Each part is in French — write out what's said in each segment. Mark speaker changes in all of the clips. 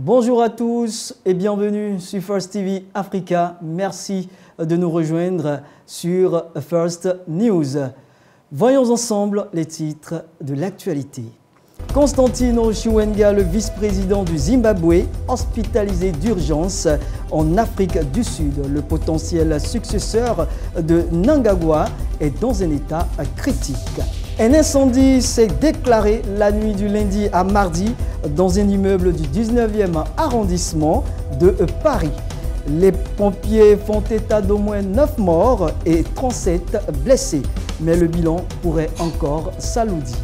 Speaker 1: Bonjour à tous et bienvenue sur First TV Africa. Merci de nous rejoindre sur First News. Voyons ensemble les titres de l'actualité. Constantino Chiwenga, le vice-président du Zimbabwe, hospitalisé d'urgence en Afrique du Sud. Le potentiel successeur de Mnangagwa est dans un état critique. Un incendie s'est déclaré la nuit du lundi à mardi dans un immeuble du 19e arrondissement de Paris. Les pompiers font état d'au moins 9 morts et 37 blessés, mais le bilan pourrait encore s'alourdir.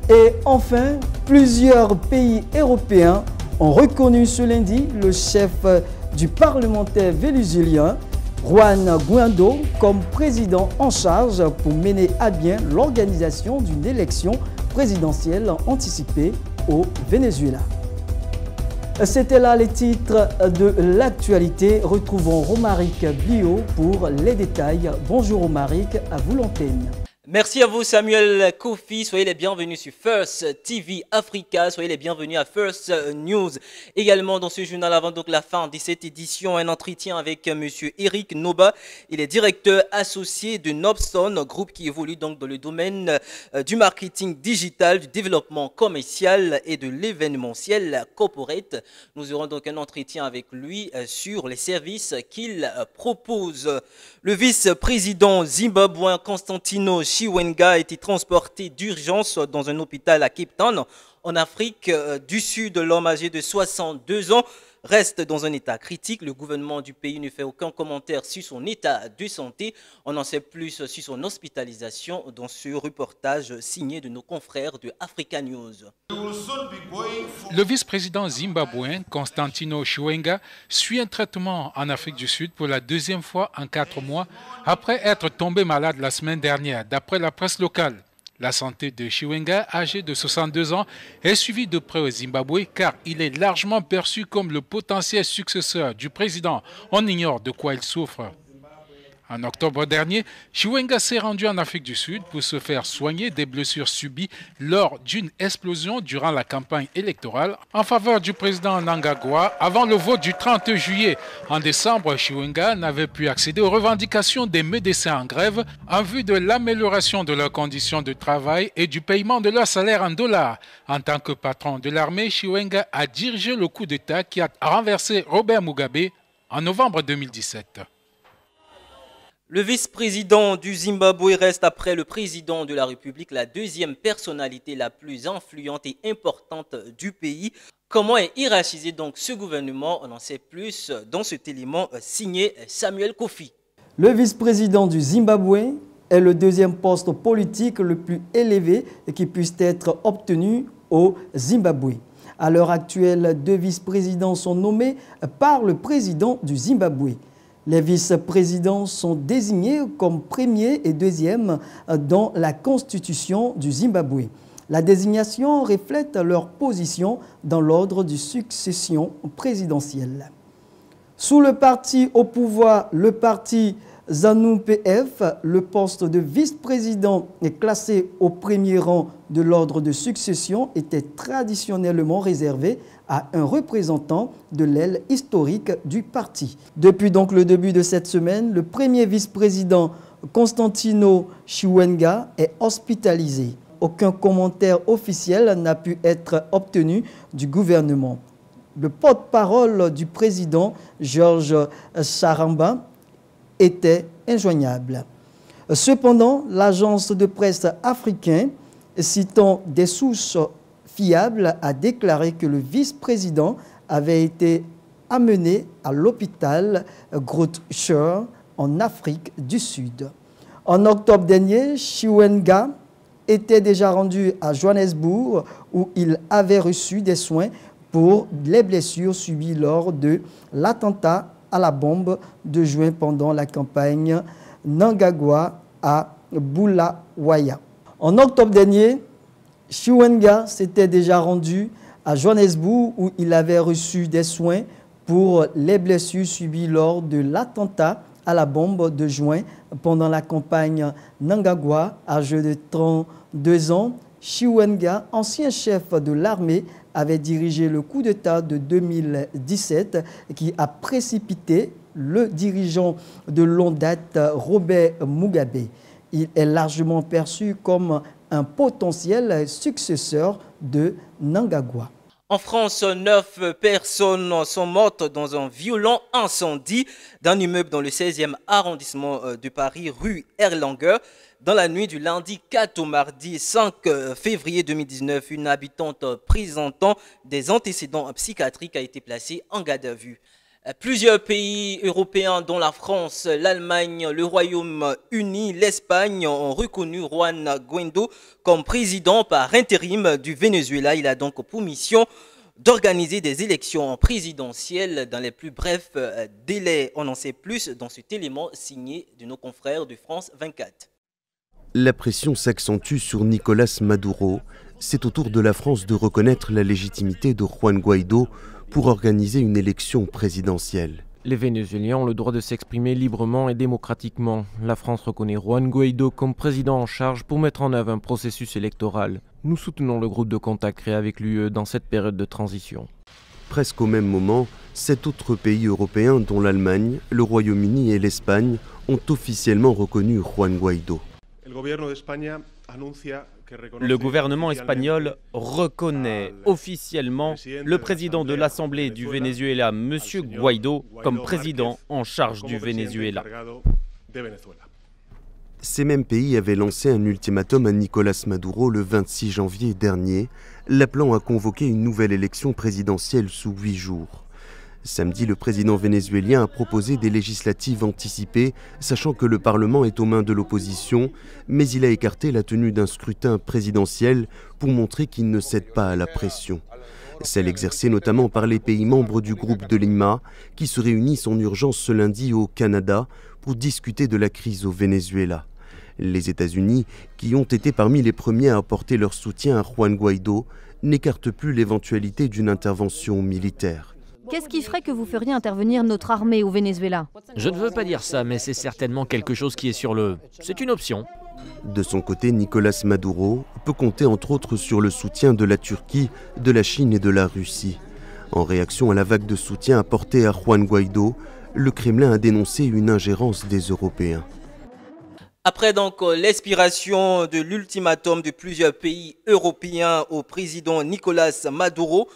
Speaker 1: Et enfin, plusieurs pays européens ont reconnu ce lundi le chef du parlementaire vénézuélien, Juan Guaido, comme président en charge pour mener à bien l'organisation d'une élection présidentielle anticipée au Venezuela. C'était là les titres de l'actualité. Retrouvons Romaric Bio pour les détails. Bonjour Romaric, à vous l'antenne.
Speaker 2: Merci à vous Samuel Kofi, soyez les bienvenus sur First TV Africa, soyez les bienvenus à First News. Également dans ce journal, avant donc la fin de cette édition, un entretien avec monsieur Eric Noba. Il est directeur associé de Nobson, groupe qui évolue donc dans le domaine du marketing digital, du développement commercial et de l'événementiel corporate. Nous aurons donc un entretien avec lui sur les services qu'il propose. Le vice-président zimbabwéen Constantino Chiwenga a été transporté d'urgence dans un hôpital à Cape Town, en Afrique du Sud. L'homme âgé de 62 ans reste dans un état critique. Le gouvernement du pays ne fait aucun commentaire sur son état de santé. On en sait plus sur son hospitalisation dans ce reportage signé de nos confrères de Africa News.
Speaker 3: Le vice-président zimbabwéen Constantino Chiwenga suit un traitement en Afrique du Sud pour la deuxième fois en 4 mois après être tombé malade la semaine dernière, d'après la presse locale. La santé de Chiwenga, âgé de 62 ans, est suivie de près au Zimbabwe car il est largement perçu comme le potentiel successeur du président. On ignore de quoi il souffre. En octobre dernier, Chiwenga s'est rendu en Afrique du Sud pour se faire soigner des blessures subies lors d'une explosion durant la campagne électorale en faveur du président Mnangagwa avant le vote du 30 juillet. En décembre, Chiwenga n'avait pu accéder aux revendications des médecins en grève en vue de l'amélioration de leurs conditions de travail et du paiement de leur salaire en dollars. En tant que patron de l'armée, Chiwenga a dirigé le coup d'État qui a renversé Robert Mugabe en novembre 2017.
Speaker 2: Le vice-président du Zimbabwe reste, après le président de la République, la deuxième personnalité la plus influente et importante du pays. Comment est hiérarchisé donc ce gouvernement? On en sait plus dans cet élément signé Samuel Kofi.
Speaker 1: Le vice-président du Zimbabwe est le deuxième poste politique le plus élevé qui puisse être obtenu au Zimbabwe. À l'heure actuelle, 2 vice-présidents sont nommés par le président du Zimbabwe. Les vice-présidents sont désignés comme premier et deuxième dans la constitution du Zimbabwe. La désignation reflète leur position dans l'ordre de succession présidentielle. Sous le parti au pouvoir, le parti ZANU-PF, le poste de vice-président est classé au premier rang de l'ordre de succession, était traditionnellement réservé à un représentant de l'aile historique du parti. Depuis donc le début de cette semaine, le premier vice-président Constantino Chiwenga est hospitalisé. Aucun commentaire officiel n'a pu être obtenu du gouvernement. Le porte-parole du président, George Charamba, était injoignable. Cependant, l'agence de presse africaine, citant des sources fiable, a déclaré que le vice-président avait été amené à l'hôpital Groote Schuur en Afrique du Sud. En octobre dernier, Chiwenga était déjà rendu à Johannesburg où il avait reçu des soins pour les blessures subies lors de l'attentat à la bombe de juin pendant la campagne Mnangagwa à Bulawayo. En octobre dernier, Chiwenga s'était déjà rendu à Johannesburg où il avait reçu des soins pour les blessures subies lors de l'attentat à la bombe de juin pendant la campagne Mnangagwa. Âgé de 32 ans, Chiwenga, ancien chef de l'armée, avait dirigé le coup d'État de 2017 qui a précipité le dirigeant de longue date, Robert Mugabe. Il est largement perçu comme un potentiel successeur de Mnangagwa.
Speaker 2: En France, 9 personnes sont mortes dans un violent incendie d'un immeuble dans le 16e arrondissement de Paris, rue Erlanger. Dans la nuit du lundi 4 au mardi 5 février 2019, une habitante présentant des antécédents psychiatriques a été placée en garde à vue. Plusieurs pays européens, dont la France, l'Allemagne, le Royaume-Uni, l'Espagne, ont reconnu Juan Guaidó comme président par intérim du Venezuela. Il a donc pour mission d'organiser des élections présidentielles dans les plus brefs délais. On en sait plus dans cet élément signé de nos confrères de France 24.
Speaker 4: La pression s'accentue sur Nicolás Maduro. C'est au tour de la France de reconnaître la légitimité de Juan Guaidó pour organiser une élection présidentielle.
Speaker 5: Les Vénézuéliens ont le droit de s'exprimer librement et démocratiquement. La France reconnaît Juan Guaidó comme président en charge pour mettre en œuvre un processus électoral. Nous soutenons le groupe de contact créé avec l'UE dans cette période de transition.
Speaker 4: Presque au même moment, 7 autres pays européens, dont l'Allemagne, le Royaume-Uni et l'Espagne, ont officiellement reconnu Juan Guaidó.
Speaker 6: Le gouvernement espagnol reconnaît officiellement le président de l'Assemblée du Venezuela, M. Guaidó, comme président en charge du Venezuela.
Speaker 4: Ces mêmes pays avaient lancé un ultimatum à Nicolás Maduro le 26 janvier dernier, l'appelant à convoquer une nouvelle élection présidentielle sous 8 jours. Samedi, le président vénézuélien a proposé des législatives anticipées, sachant que le Parlement est aux mains de l'opposition, mais il a écarté la tenue d'un scrutin présidentiel pour montrer qu'il ne cède pas à la pression. Celle exercée notamment par les pays membres du groupe de Lima, qui se réunissent en urgence ce lundi au Canada pour discuter de la crise au Venezuela. Les États-Unis, qui ont été parmi les premiers à apporter leur soutien à Juan Guaidó, n'écartent plus l'éventualité d'une intervention militaire.
Speaker 7: Qu'est-ce qui ferait que vous feriez intervenir notre armée au Venezuela?
Speaker 5: Je ne veux pas dire ça, mais c'est certainement quelque chose qui est sur le... C'est une option.
Speaker 4: De son côté, Nicolás Maduro peut compter entre autres sur le soutien de la Turquie, de la Chine et de la Russie. En réaction à la vague de soutien apportée à Juan Guaidó, le Kremlin a dénoncé une ingérence des Européens.
Speaker 2: Après donc l'expiration de l'ultimatum de plusieurs pays européens au président Nicolás Maduro,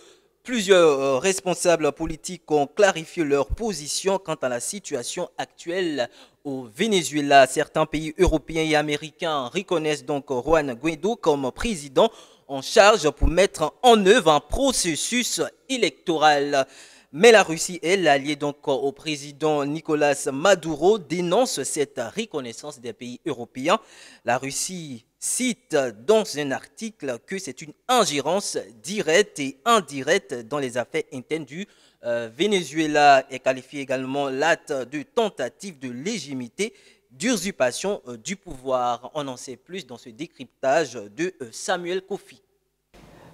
Speaker 2: plusieurs responsables politiques ont clarifié leur position quant à la situation actuelle au Venezuela. Certains pays européens et américains reconnaissent donc Juan Guaidó comme président en charge pour mettre en œuvre un processus électoral. Mais la Russie, elle, alliée donc au président Nicolás Maduro, dénonce cette reconnaissance des pays européens. La Russie cite dans un article que c'est une ingérence directe et indirecte dans les affaires internes du Venezuela et qualifie également l'acte de tentative de légitimité d'usurpation du pouvoir. On en sait plus dans ce décryptage de Samuel Kofi.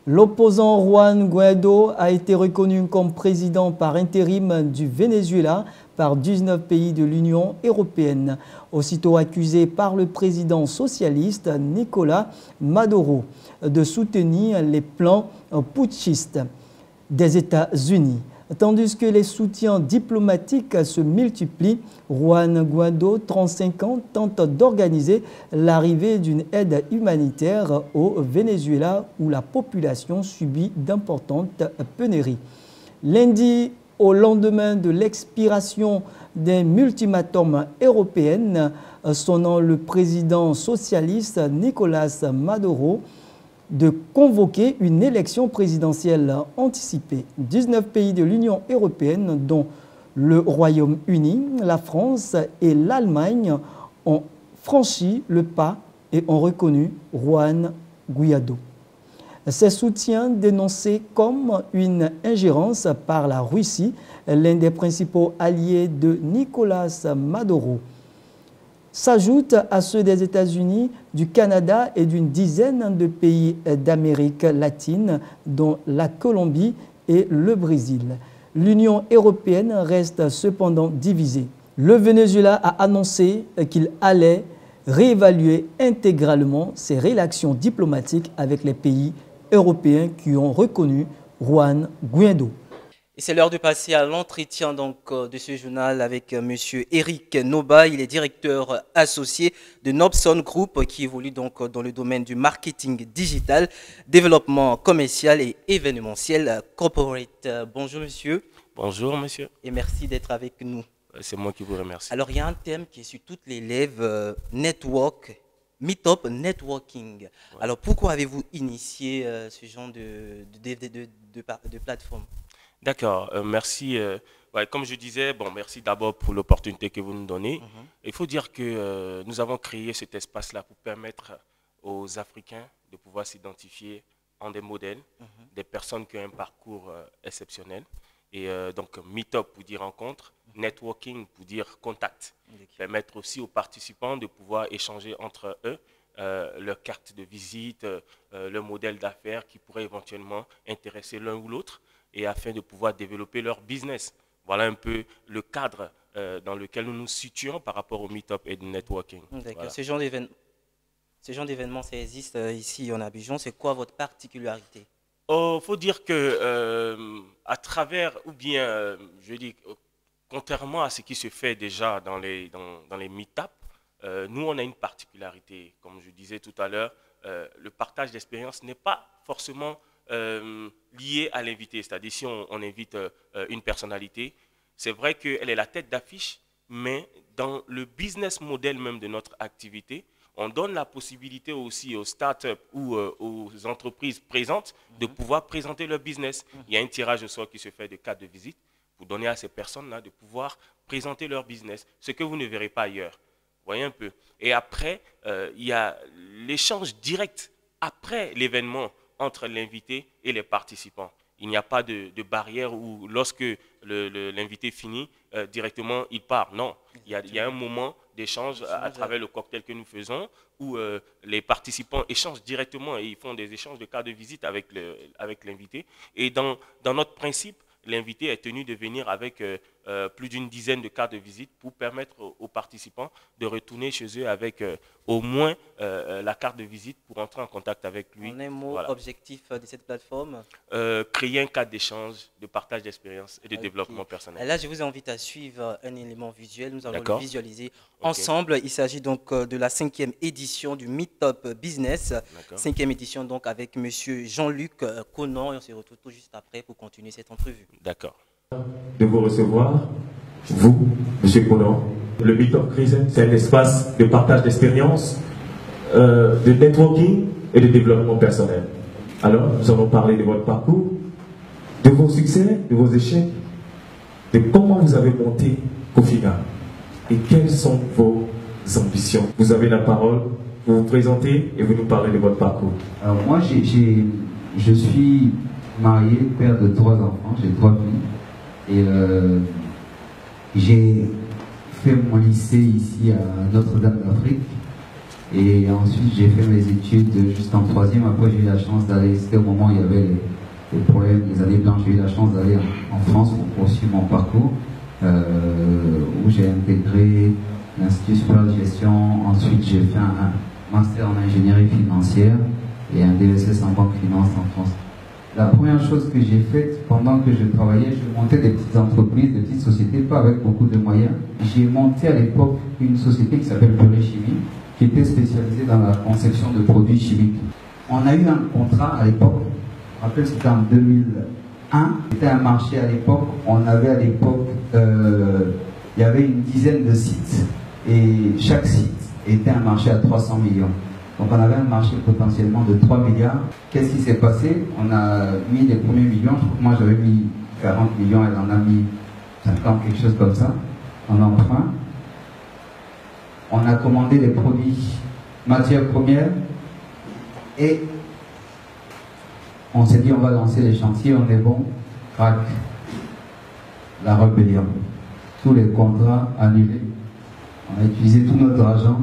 Speaker 1: L'opposant Juan Guaidó a été reconnu comme président par intérim du Venezuela par 19 pays de l'Union européenne, aussitôt accusé par le président socialiste Nicolás Maduro de soutenir les plans putschistes des États-Unis. Tandis que les soutiens diplomatiques se multiplient, Juan Guaidó, 35 ans, tente d'organiser l'arrivée d'une aide humanitaire au Venezuela où la population subit d'importantes pénuries. Lundi, au lendemain de l'expiration d'un ultimatum européen, sonnant le président socialiste Nicolás Maduro de convoquer une élection présidentielle anticipée. 19 pays de l'Union européenne, dont le Royaume-Uni, la France et l'Allemagne, ont franchi le pas et ont reconnu Juan Guaidó. Ces soutiens dénoncés comme une ingérence par la Russie, l'un des principaux alliés de Nicolás Maduro, s'ajoutent à ceux des États-Unis, du Canada et d'une dizaine de pays d'Amérique latine, dont la Colombie et le Brésil. L'Union européenne reste cependant divisée. Le Venezuela a annoncé qu'il allait réévaluer intégralement ses relations diplomatiques avec les pays européens qui ont reconnu Juan Guaido.
Speaker 2: Et c'est l'heure de passer à l'entretien de ce journal avec Monsieur Eric Noba. Il est directeur associé de Nobson Group qui évolue donc dans le domaine du marketing digital, développement commercial et événementiel corporate. Bonjour monsieur.
Speaker 8: Bonjour monsieur.
Speaker 2: Et merci d'être avec nous.
Speaker 8: C'est moi qui vous remercie.
Speaker 2: Alors il y a un thème qui est sur toutes les lèvres, network, meetup, networking. Ouais. Alors pourquoi avez-vous initié ce genre de plateforme?
Speaker 8: D'accord, merci. Ouais, comme je disais, merci d'abord pour l'opportunité que vous nous donnez. Il faut dire que nous avons créé cet espace-là pour permettre aux Africains de pouvoir s'identifier en des modèles, des personnes qui ont un parcours exceptionnel. Et donc, meet-up pour dire rencontre, networking pour dire contact. Permettre aussi aux participants de pouvoir échanger entre eux leur carte de visite, leur modèle d'affaires qui pourrait éventuellement intéresser l'un ou l'autre, et afin de pouvoir développer leur business. Voilà un peu le cadre dans lequel nous nous situons par rapport au meet-up et du networking.
Speaker 2: D'accord.
Speaker 8: Voilà.
Speaker 2: Ce genre d'événement, ça existe ici en Abidjan. C'est quoi votre particularité?
Speaker 8: Faut dire que à travers, ou bien, je dis, contrairement à ce qui se fait déjà dans les meet-up, nous, on a une particularité. Comme je disais tout à l'heure, le partage d'expérience n'est pas forcément lié à l'invité. C'est-à-dire, si on invite une personnalité, c'est vrai qu'elle est la tête d'affiche, mais dans le business model même de notre activité, on donne la possibilité aussi aux startups ou aux entreprises présentes de pouvoir présenter leur business. Il y a un tirage au sort qui se fait de cartes de visite pour donner à ces personnes-là de pouvoir présenter leur business, ce que vous ne verrez pas ailleurs. Vous voyez un peu. Et après, il y a l'échange direct après l'événement entre l'invité et les participants. Il n'y a pas de barrière où lorsque l'invité finit, directement il part. Non, il y a un moment d'échange à travers le cocktail que nous faisons où les participants échangent directement et ils font des échanges de cartes de visite avec l'invité. Et dans notre principe, l'invité est tenu de venir avec plus d'une dizaine de cartes de visite pour permettre aux participants de retourner chez eux avec au moins la carte de visite pour entrer en contact avec lui.
Speaker 2: En un mot, voilà. Objectif de cette plateforme?
Speaker 8: Créer un cadre d'échange, de partage d'expérience et de développement personnel.
Speaker 2: Là, je vous invite à suivre un élément visuel. Nous allons le visualiser ensemble. Il s'agit donc de la 5e édition du Meetup Business. 5e édition donc avec monsieur Jean-Luc Conan. Et on se retrouve tout juste après pour continuer cette entrevue.
Speaker 8: D'accord.
Speaker 9: De vous recevoir, vous, M. Conan. Le Meetup Crescent, c'est un espace de partage d'expérience, de networking et de développement personnel. Alors, nous allons parler de votre parcours, de vos succès, de vos échecs, de comment vous avez monté Kofiga et quelles sont vos ambitions. Vous avez la parole, vous vous présentez et vous nous parlez de votre parcours.
Speaker 10: Alors moi, je suis marié, père de 3 enfants, j'ai 3 filles. Et j'ai fait mon lycée ici à Notre-Dame d'Afrique. Et ensuite, j'ai fait mes études juste en 3e. Après, j'ai eu la chance d'aller, c'était au moment où il y avait les problèmes, les années blanches, j'ai eu la chance d'aller en France pour poursuivre mon parcours, où j'ai intégré l'Institut supérieur de gestion. Ensuite, j'ai fait un master en ingénierie financière et un DESS en banque finance en France. La première chose que j'ai faite pendant que je travaillais, je montais des petites entreprises, des petites sociétés, pas avec beaucoup de moyens. J'ai monté à l'époque une société qui s'appelle Purée Chimie, qui était spécialisée dans la conception de produits chimiques. On a eu un contrat à l'époque, je me rappelle c'était en 2001, c'était un marché à l'époque, on avait à l'époque, il y avait une dizaine de sites, et chaque site était un marché à 300 millions. Donc on avait un marché potentiellement de 3 milliards. Qu'est-ce qui s'est passé? On a mis les premiers millions. Moi j'avais mis 40 millions, elle en a mis 50, quelque chose comme ça, en emprunt. On a commandé des produits, matières premières, et on s'est dit on va lancer les chantiers, on est bon, crac, la rébellion. Tous les contrats annulés. On a utilisé tout notre argent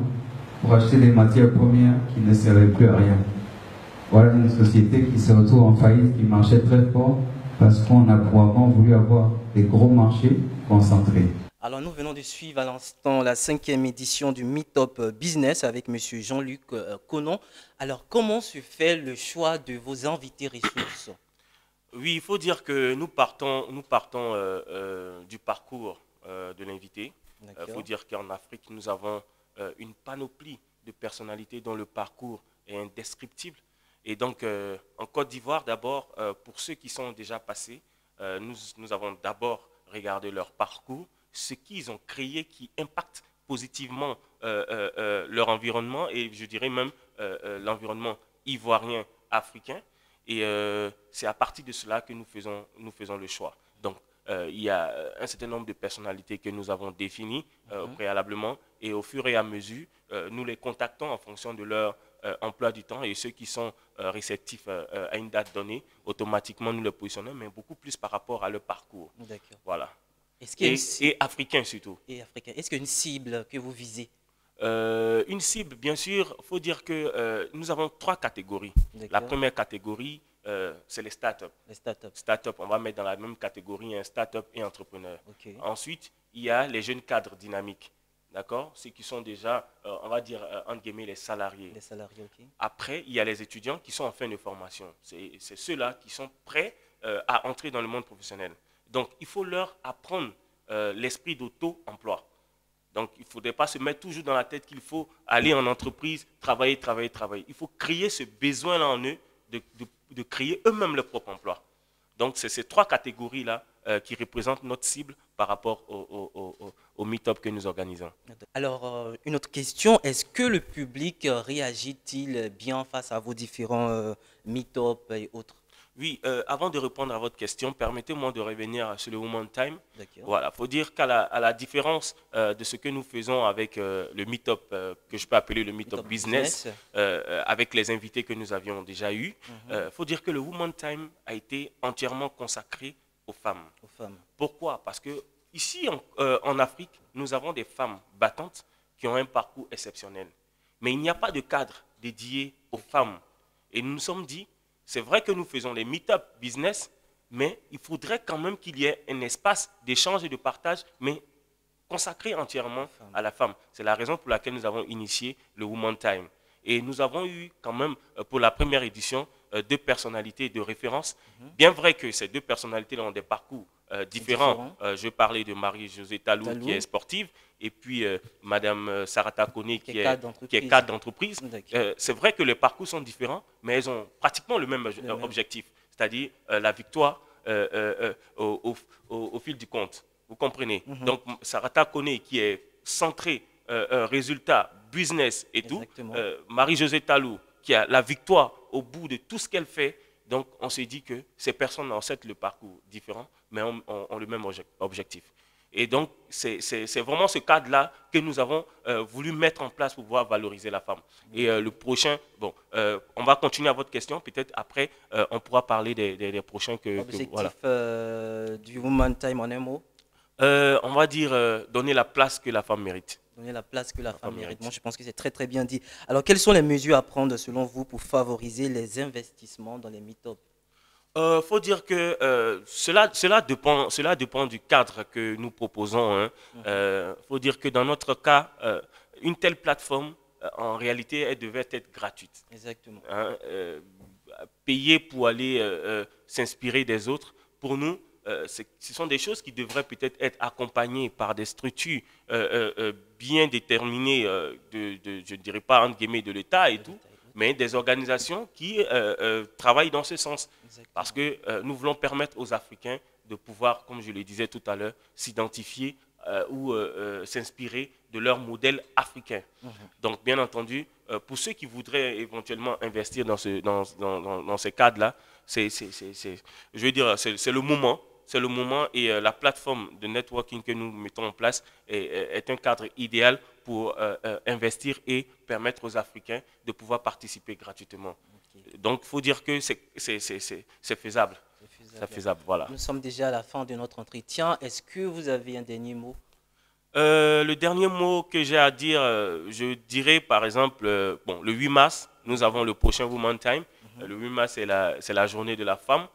Speaker 10: pour acheter des matières premières qui ne servaient plus à rien. Voilà une société qui se retrouve en faillite, qui marchait très fort parce qu'on a probablement voulu avoir des gros marchés concentrés.
Speaker 2: Alors nous venons de suivre à l'instant la 5e édition du Meetup Business avec M. Jean-Luc Conan. Alors comment se fait le choix de vos invités ressources?
Speaker 8: Oui, il faut dire que nous partons du parcours de l'invité. Il faut dire qu'en Afrique, nous avons une panoplie de personnalités dont le parcours est indescriptible. Et donc, en Côte d'Ivoire, d'abord, pour ceux qui sont déjà passés, nous avons d'abord regardé leur parcours, ce qu'ils ont créé qui impacte positivement leur environnement et je dirais même l'environnement ivoirien, africain. Et c'est à partir de cela que nous faisons le choix. Donc, il y a un certain nombre de personnalités que nous avons définies préalablement et au fur et à mesure, nous les contactons en fonction de leur emploi du temps et ceux qui sont réceptifs à une date donnée, automatiquement nous les positionnons, mais beaucoup plus par rapport à leur parcours. Voilà. Et africain surtout.
Speaker 2: Et africain. Est-ce qu'il y a une cible que vous visez?
Speaker 8: Une cible, bien sûr, il faut dire que nous avons 3 catégories. La première catégorie, c'est les startups.
Speaker 2: Les startups.
Speaker 8: Startups, on va mettre dans la même catégorie un startup et entrepreneur. Ensuite, il y a les jeunes cadres dynamiques. D'accord? Ceux qui sont déjà, on va dire, entre guillemets, les salariés.
Speaker 2: Les salariés, ok.
Speaker 8: Après, il y a les étudiants qui sont en fin de formation. C'est ceux-là qui sont prêts à entrer dans le monde professionnel. Donc, il faut leur apprendre l'esprit d'auto-emploi. Donc, il ne faudrait pas se mettre toujours dans la tête qu'il faut aller en entreprise, travailler, travailler, travailler. Il faut créer ce besoin-là en eux de créer eux-mêmes leur propre emploi. Donc, c'est ces 3 catégories-là qui représentent notre cible par rapport au meet-up que nous organisons.
Speaker 2: Alors, une autre question, est-ce que le public réagit-il bien face à vos différents meet-up et autres?
Speaker 8: Oui, avant de répondre à votre question, permettez-moi de revenir sur le Woman Time. Voilà, il faut dire qu'à la différence de ce que nous faisons avec le meet-up, que je peux appeler le meet-up business, avec les invités que nous avions déjà eus, il faut dire que le Woman Time a été entièrement consacré aux femmes. Pourquoi? Parce que ici, en Afrique, nous avons des femmes battantes qui ont un parcours exceptionnel. Mais il n'y a pas de cadre dédié aux femmes. Et nous nous sommes dit, c'est vrai que nous faisons les meet-up business, mais il faudrait quand même qu'il y ait un espace d'échange et de partage, mais consacré entièrement à la femme. C'est la raison pour laquelle nous avons initié le Woman Time. Et nous avons eu quand même, pour la première édition, 2 personnalités de référence. Bien vrai que ces 2 personnalités ont des parcours différents. Je parlais de Marie-Josée Talou, qui est sportive, et puis Madame Sarata Kone, qui est cadre d'entreprise. C'est vrai que les parcours sont différents, mais elles ont pratiquement le même objectif, c'est-à-dire la victoire au fil du compte. Vous comprenez? Donc, Sarata Kone, qui est centrée résultat, business et tout. Marie-Josée Talou, qui a la victoire au bout de tout ce qu'elle fait. Donc, on s'est dit que ces personnes ont certes le parcours différent, mais ont le même objectif. Et donc, c'est vraiment ce cadre-là que nous avons voulu mettre en place pour pouvoir valoriser la femme. Et le prochain, bon, on va continuer à votre question. Peut-être après, on pourra parler des prochains que...
Speaker 2: Objectif du Woman Time en un mot?
Speaker 8: On va dire donner la place que la femme mérite.
Speaker 2: Donner la place que la femme mérite. Moi, je pense que c'est très, très bien dit. Alors, quelles sont les mesures à prendre, selon vous, pour favoriser les investissements dans les meet-up?
Speaker 8: Faut dire que cela dépend du cadre que nous proposons. Faut dire que dans notre cas, une telle plateforme, en réalité, elle devait être gratuite.
Speaker 2: Exactement.
Speaker 8: Payer pour aller s'inspirer des autres, pour nous, ce sont des choses qui devraient peut-être être accompagnées par des structures bien déterminées, je ne dirais pas entre guillemets de l'État et tout, mais des organisations qui travaillent dans ce sens. Parce que nous voulons permettre aux Africains de pouvoir, comme je le disais tout à l'heure, s'identifier ou s'inspirer de leur modèle africain. Donc, bien entendu, pour ceux qui voudraient éventuellement investir dans ces cadres-là, je veux dire, c'est le moment. C'est le moment et la plateforme de networking que nous mettons en place est un cadre idéal pour investir et permettre aux Africains de pouvoir participer gratuitement. Donc, il faut dire que c'est faisable. C'est faisable, voilà.
Speaker 2: Nous sommes déjà à la fin de notre entretien. Est-ce que vous avez un dernier mot?
Speaker 8: Le dernier mot que j'ai à dire, je dirais par exemple, bon, le 8 mars, nous avons le prochain Woman Time. Le 8 mars, c'est la journée de la femme.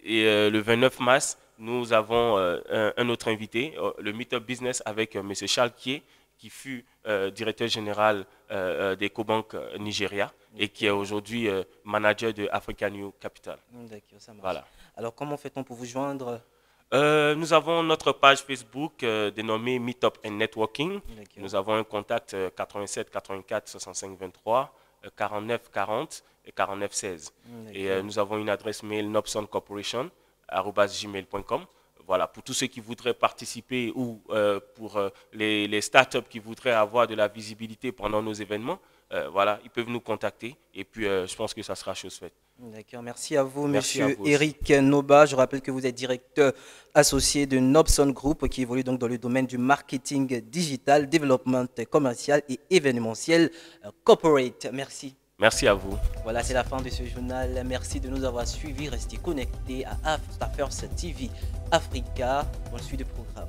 Speaker 8: Et le 29 mars, nous avons un autre invité, le Meetup Business avec M. Charles Kié, qui fut directeur général d'EcoBank Nigeria. et qui est aujourd'hui manager de Africa New Capital.
Speaker 2: D'accord, ça marche.
Speaker 8: Voilà.
Speaker 2: Alors, comment fait-on pour vous joindre?
Speaker 8: Nous avons notre page Facebook dénommée Meetup and Networking. Nous avons un contact 87 84 65 23 49 40 et 49 16. Et nous avons une adresse mail nobsoncorporation@gmail.com. Voilà, pour tous ceux qui voudraient participer ou pour les startups qui voudraient avoir de la visibilité pendant nos événements, voilà, ils peuvent nous contacter et puis je pense que ça sera chose faite.
Speaker 2: D'accord, merci à vous,
Speaker 8: Merci à
Speaker 2: monsieur
Speaker 8: vous
Speaker 2: Eric Noba. Je rappelle que vous êtes directeur associé de Nobson Group qui évolue donc dans le domaine du marketing digital, développement commercial et événementiel corporate. Merci.
Speaker 8: Merci à vous.
Speaker 2: Voilà, c'est la fin de ce journal. Merci de nous avoir suivis. Restez connectés à First TV Africa. Bonne suite de programme.